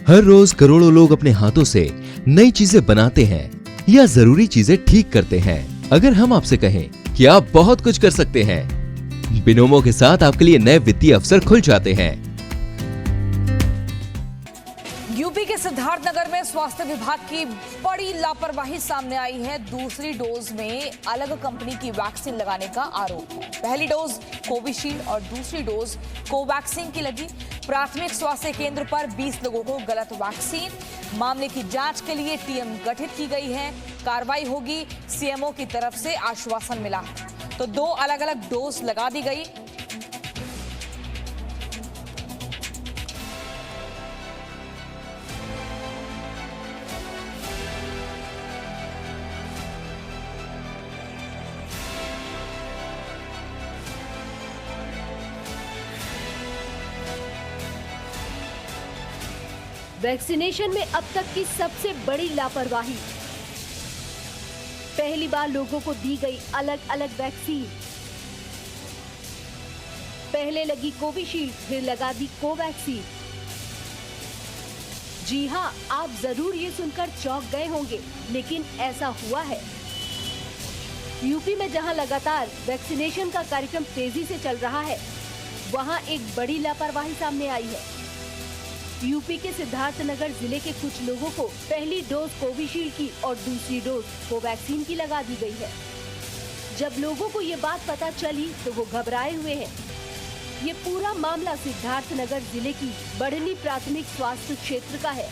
हर रोज करोड़ों लोग अपने हाथों से नई चीजें बनाते हैं या जरूरी चीजें ठीक करते हैं। अगर हम आपसे कहें कि आप बहुत कुछ कर सकते हैं, बिनोमो के साथ आपके लिए नए वित्तीय अवसर खुल जाते हैं। यूपी के सिद्धार्थनगर में स्वास्थ्य विभाग की बड़ी लापरवाही सामने आई है। दूसरी डोज में अलग कंपनी की वैक्सीन लगाने का आरोप है। पहली डोज कोविशील्ड और दूसरी डोज कोवैक्सीन की लगी। प्राथमिक स्वास्थ्य केंद्र पर 20 लोगों को गलत वैक्सीन। मामले की जांच के लिए टीम गठित की गई है। कार्रवाई होगी, सीएमओ की तरफ से आश्वासन मिला है। तो 2 अलग अलग डोज लगा दी गई। वैक्सीनेशन में अब तक की सबसे बड़ी लापरवाही। पहली बार लोगों को दी गई अलग अलग वैक्सीन। पहले लगी कोविशील्ड, फिर लगा दी कोवैक्सीन। जी हां, आप जरूर ये सुनकर चौंक गए होंगे, लेकिन ऐसा हुआ है। यूपी में जहां लगातार वैक्सीनेशन का कार्यक्रम तेजी से चल रहा है, वहां एक बड़ी लापरवाही सामने आई है। यूपी के सिद्धार्थनगर जिले के कुछ लोगों को पहली डोज कोविशील्ड की और दूसरी डोज कोवैक्सीन की लगा दी गई है। जब लोगों को ये बात पता चली तो वो घबराए हुए हैं। ये पूरा मामला सिद्धार्थनगर जिले की बढ़नी प्राथमिक स्वास्थ्य क्षेत्र का है।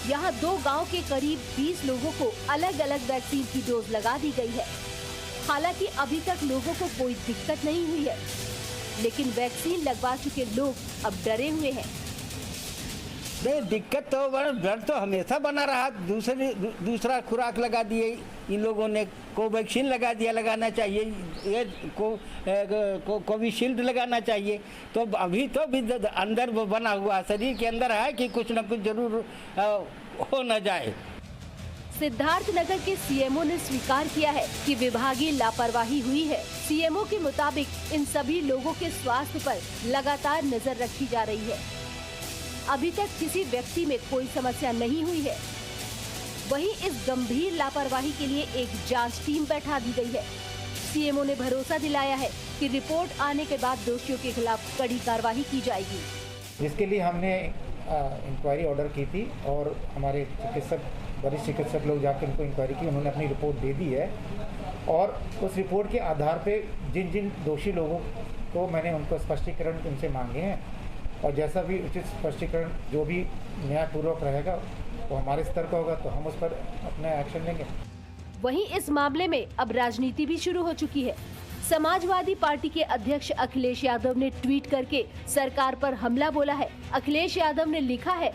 यहाँ 2 गांव के करीब 20 लोगों को अलग अलग वैक्सीन की डोज लगा दी गई है। हालांकि अभी तक लोगों को कोई दिक्कत नहीं हुई है, लेकिन वैक्सीन लगवा चुके लोग अब डरे हुए हैं। दिक्कत तो डर तो हमेशा बना रहा। दूसरा खुराक लगा दिए इन लोगों ने, कोवैक्सीन लगा दिया, लगाना चाहिए ये कोविशील्ड लगाना चाहिए। तो अभी तो भी अंदर वो बना हुआ शरीर के अंदर है कि कुछ न कुछ जरूर हो न जाए। सिद्धार्थनगर के सीएमओ ने स्वीकार किया है कि विभागीय लापरवाही हुई है। सीएमओ के मुताबिक इन सभी लोगों के स्वास्थ्य पर लगातार नजर रखी जा रही है। अभी तक किसी व्यक्ति में कोई समस्या नहीं हुई है। वहीं इस गंभीर लापरवाही के लिए एक जांच टीम बैठा दी गई है। सीएमओ ने भरोसा दिलाया है कि रिपोर्ट आने के बाद दोषियों के खिलाफ कड़ी कार्रवाई की जाएगी। जिसके लिए हमने इंक्वायरी ऑर्डर की थी और हमारे वरिष्ठ चिकित्सक लोग जाकर उनको इंक्वायरी की, उन्होंने अपनी रिपोर्ट दे दी है। और उस रिपोर्ट के आधार पे जिन जिन दोषी लोगों को मैंने उनको स्पष्टीकरण उनसे मांगे हैं, और जैसा भी उचित स्पष्टीकरण जो भी न्यायपूर्वक रहेगा वो हमारे स्तर का होगा, तो हम उस पर अपना एक्शन लेंगे। वहीं इस मामले में अब राजनीति भी शुरू हो चुकी है। समाजवादी पार्टी के अध्यक्ष अखिलेश यादव ने ट्वीट करके सरकार पर हमला बोला है। अखिलेश यादव ने लिखा है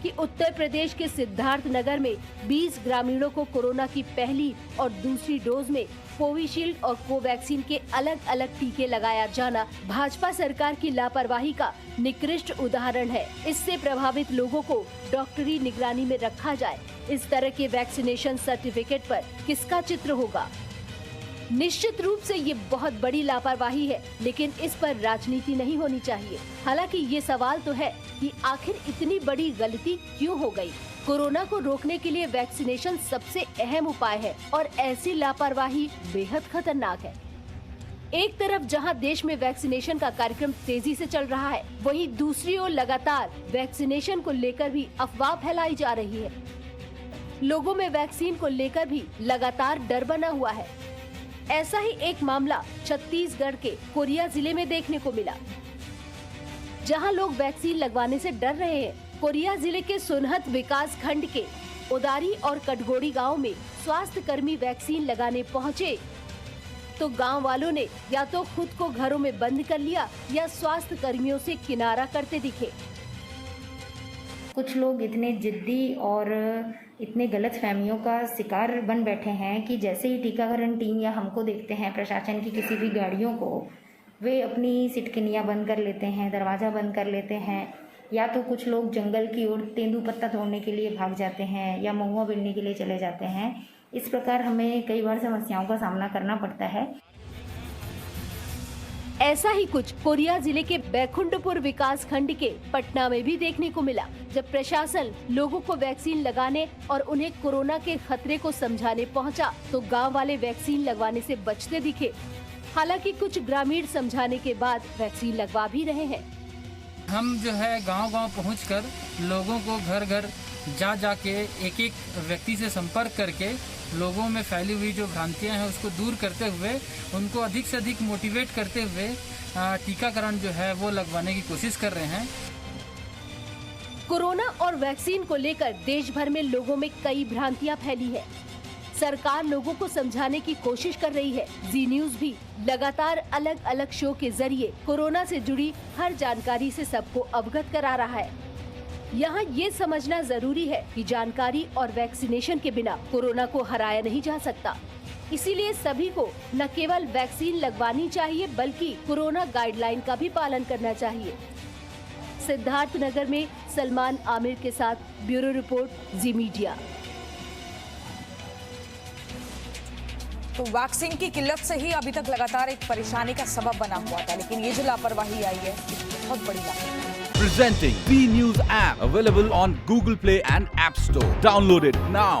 कि उत्तर प्रदेश के सिद्धार्थनगर में 20 ग्रामीणों को कोरोना की पहली और दूसरी डोज में कोविशील्ड और कोवैक्सीन के अलग अलग टीके लगाया जाना भाजपा सरकार की लापरवाही का निकृष्ट उदाहरण है। इससे प्रभावित लोगों को डॉक्टरी निगरानी में रखा जाए। इस तरह के वैक्सीनेशन सर्टिफिकेट पर किसका चित्र होगा? निश्चित रूप से ये बहुत बड़ी लापरवाही है, लेकिन इस पर राजनीति नहीं होनी चाहिए। हालांकि ये सवाल तो है कि आखिर इतनी बड़ी गलती क्यों हो गई? कोरोना को रोकने के लिए वैक्सीनेशन सबसे अहम उपाय है और ऐसी लापरवाही बेहद खतरनाक है। एक तरफ जहां देश में वैक्सीनेशन का कार्यक्रम तेजी से चल रहा है, वहीं दूसरी ओर लगातार वैक्सीनेशन को लेकर भी अफवाह फैलाई जा रही है। लोगों में वैक्सीन को लेकर भी लगातार डर बना हुआ है। ऐसा ही एक मामला छत्तीसगढ़ के कोरिया जिले में देखने को मिला, जहां लोग वैक्सीन लगवाने से डर रहे हैं। कोरिया जिले के सोनहत विकास खंड के उदारी और कटगोड़ी गांव में स्वास्थ्य कर्मी वैक्सीन लगाने पहुंचे तो गांव वालों ने या तो खुद को घरों में बंद कर लिया या स्वास्थ्य कर्मियों से किनारा करते दिखे। कुछ लोग इतने जिद्दी और इतने गलत फहमियों का शिकार बन बैठे हैं कि जैसे ही टीकाकरण टीम या हमको देखते हैं, प्रशासन की किसी भी गाड़ियों को, वे अपनी सिटकिनियाँ बंद कर लेते हैं, दरवाज़ा बंद कर लेते हैं, या तो कुछ लोग जंगल की ओर तेंदुपत्ता तोड़ने के लिए भाग जाते हैं या महुआ बिनने के लिए चले जाते हैं। इस प्रकार हमें कई बार समस्याओं का सामना करना पड़ता है। ऐसा ही कुछ कोरिया जिले के बैकुंठपुर विकास खंड के पटना में भी देखने को मिला, जब प्रशासन लोगों को वैक्सीन लगाने और उन्हें कोरोना के खतरे को समझाने पहुंचा, तो गांव वाले वैक्सीन लगवाने से बचते दिखे। हालांकि कुछ ग्रामीण समझाने के बाद वैक्सीन लगवा भी रहे हैं। हम जो है गांव-गांव पहुंचकर लोगों को घर घर जा के एक एक व्यक्ति से संपर्क करके लोगों में फैली हुई जो भ्रांतियां हैं उसको दूर करते हुए उनको अधिक से अधिक मोटिवेट करते हुए टीकाकरण जो है वो लगवाने की कोशिश कर रहे हैं। कोरोना और वैक्सीन को लेकर देश भर में लोगों में कई भ्रांतियां फैली है। सरकार लोगों को समझाने की कोशिश कर रही है। जी न्यूज भी लगातार अलग अलग शो के जरिए कोरोना से जुड़ी हर जानकारी से सबको अवगत करा रहा है। यहाँ ये समझना जरूरी है कि जानकारी और वैक्सीनेशन के बिना कोरोना को हराया नहीं जा सकता। इसीलिए सभी को न केवल वैक्सीन लगवानी चाहिए बल्कि कोरोना गाइडलाइन का भी पालन करना चाहिए। सिद्धार्थनगर में सलमान आमिर के साथ ब्यूरो रिपोर्ट, जी मीडिया। तो वैक्सीन की किल्लत से ही अभी तक लगातार एक परेशानी का सबब बना हुआ था, लेकिन ये जो लापरवाही आई है बहुत बड़ी लापरवाही। Presenting B News app, available on Google Play and App Store. Download it now.